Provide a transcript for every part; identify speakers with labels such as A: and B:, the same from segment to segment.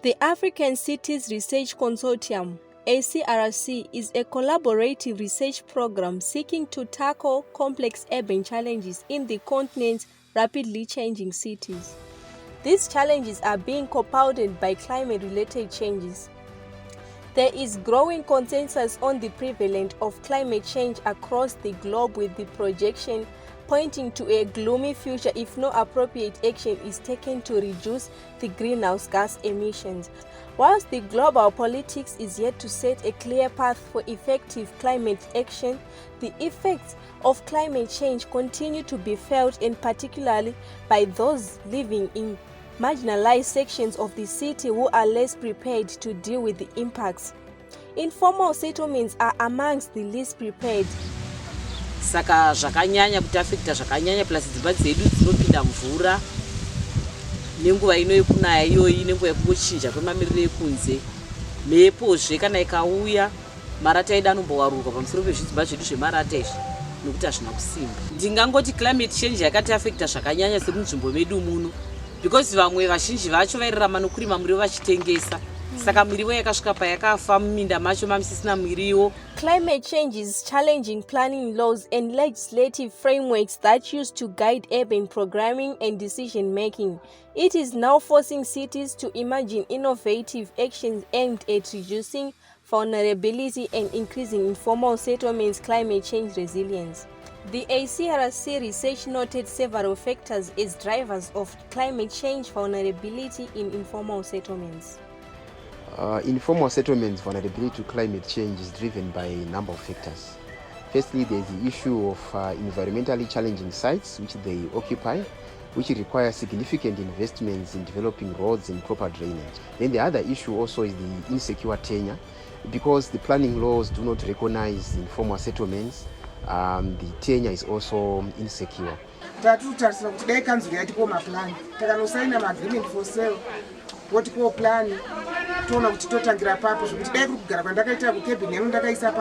A: The African Cities Research Consortium, ACRC, is a collaborative research program seeking to tackle complex urban challenges in the continent's rapidly changing cities. These challenges are being compounded by climate-related changes. There is growing consensus on the prevalence of climate change across the globe, with the projection pointing to a gloomy future if no appropriate action is taken to reduce the greenhouse gas emissions. Whilst the global politics is yet to set a clear path for effective climate action, the effects of climate change continue to be felt, and particularly by those living in marginalized sections of the city who are less prepared to deal with the impacts. Informal settlements are amongst the least prepared.
B: Saka zvakanyanya kutafekta zvakanyanya plus dzimba dzedu dzinopinda mvura nenguva ino yekunaya iyoyi nenguva yekungochinja kwemamiriro ekunze, mhepozve kana ikauya marata edu anombowaruka pamusoro pezvidzimba zvedu zvemarata izvi nokuti hazvina kusimba. Ndingangoti climate change yakatiafekta zvakanyanya semunzvimbo medu muno, because vamwe vazhinji vacho vairarama nokurima muriwo vachitengesa. Saka miriwo yakasvika payakafa muminda macho mamusisina miriwo.
A: Climate change is challenging planning laws and legislative frameworks that used to guide urban programming and decision making. It is now forcing cities to imagine innovative actions aimed at reducing vulnerability and increasing informal settlements' climate change resilience. The ACRC research noted several factors as drivers of climate change vulnerability in informal settlements.
C: Informal settlements' vulnerability to climate change is driven by a number of factors. Firstly, there is the issue of environmentally challenging sites which they occupy, which require significant investments in developing roads and proper drainage. Then the other issue also is the insecure tenure, because the planning laws do not recognize informal settlements. The tenure is also insecure.
D: Toona kuti totangira papo zvokuti dai kuri kugara kwandakaita kukebhini yangu ndakaisa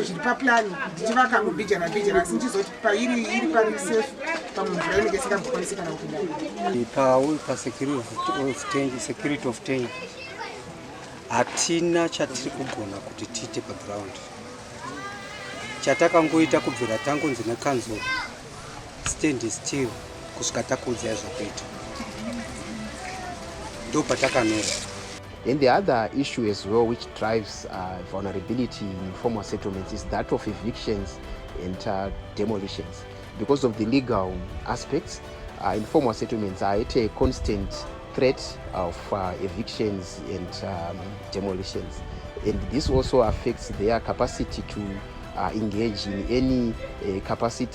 D: zviri paplani ndichivaka mubhijana asi ndichizoti pairi pari safe pamumvura inenge isingambokwanisi kana kupinda.
E: Security of tenure hatina chatiri kugona kuti tiite paground. Chatakangoita kubvira tangonzi nekanzuro stand still kusvika takuudzai zvokuita.
C: And the other issue as well which drives vulnerability in informal settlements is that of evictions and demolitions. Because of the legal aspects, informal settlements are at a constant threat of evictions and demolitions. And this also affects their capacity to engage in any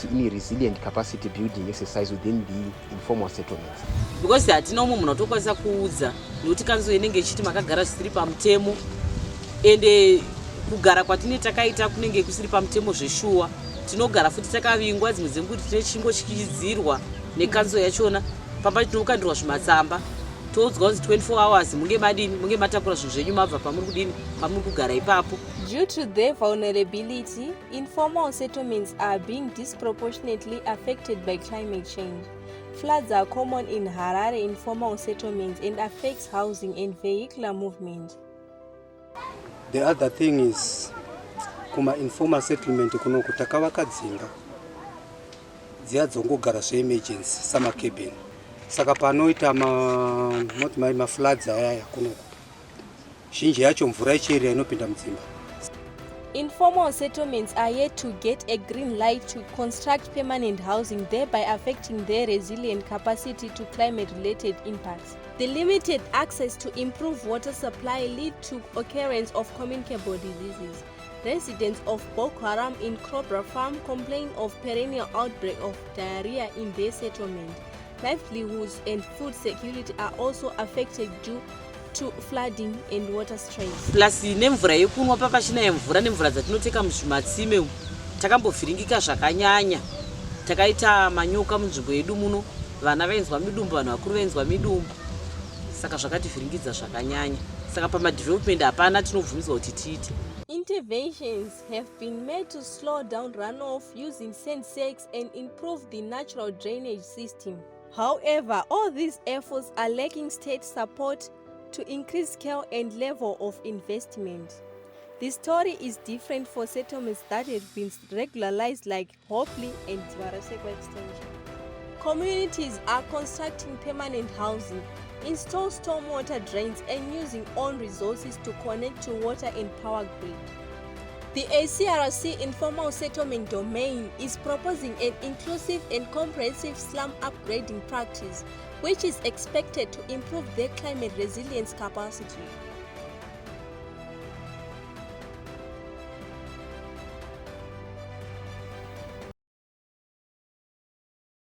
C: any resilient capacity building exercise within the informal settlements.
B: Because hatina umwe munhu atokwanisa kuudza nokuti kanzo inenge ichiti makagara zvisiri pamutemo, ende kugara kwatine takaita kunenge kusiri pamutemo zveshuwa. Tinogara futi takavingwa, dzimwe dzenguva tine chingo chichidzirwa nekanzo yachona, pamba tinokandirwa zvimatsamba toudzwa kuti 24 hours munge madini, munge matakura zvinhu zvenyu mabva pamuri kudini, pamuri kugara ipapo.
A: Due to their vulnerability, informal settlements are being disproportionately affected by climate change. Floods are common in Harare informal settlements and affects housing and vehicular movement.
E: The other thing is kuma informal settlement kuno kutakavaka dzimba dziya dzongogara zveemergency samakebheni. Saka panoita mafloods ayaya kuno zhinji yacho mvura ichierera inopinda mudzimba.
A: Informal settlements are yet to get a green light to construct permanent housing, thereby affecting their resilient capacity to climate-related impacts. The limited access to improved water supply lead to occurrence of communicable diseases. Residents of Boko Haram in Cobra Farm complain of perennial outbreak of diarrhea in their settlement. Livelihoods and food security are also affected due to flooding and water strains.
B: Plus nemvura yekunwa papachina mvura nemvura dzatinoteka muzvimatsime takambovhiringika zvakanyanya. Takaita manyoka munzvimbo yedu muno, vana vainzwa midumbu, vanhu vakuru vainzwa midumbu. Saka zvakativhiringidza zvakanyanya. Saka pamadevelopment hapana tinobvumidzwa kuti tiite.
A: Interventions have been made to slow down runoff using sand sacks and improve the natural drainage system. However, all these efforts are lacking state support to increase scale and level of investment. The story is different for settlements that have been regularized like Hopley and Zimbabwe extension. Communities are constructing permanent housing, install stormwater drains and using own resources to connect to water and power grid. The ACRC informal settlement domain is proposing an inclusive and comprehensive slum upgrading practice, which is expected to improve their climate resilience capacity.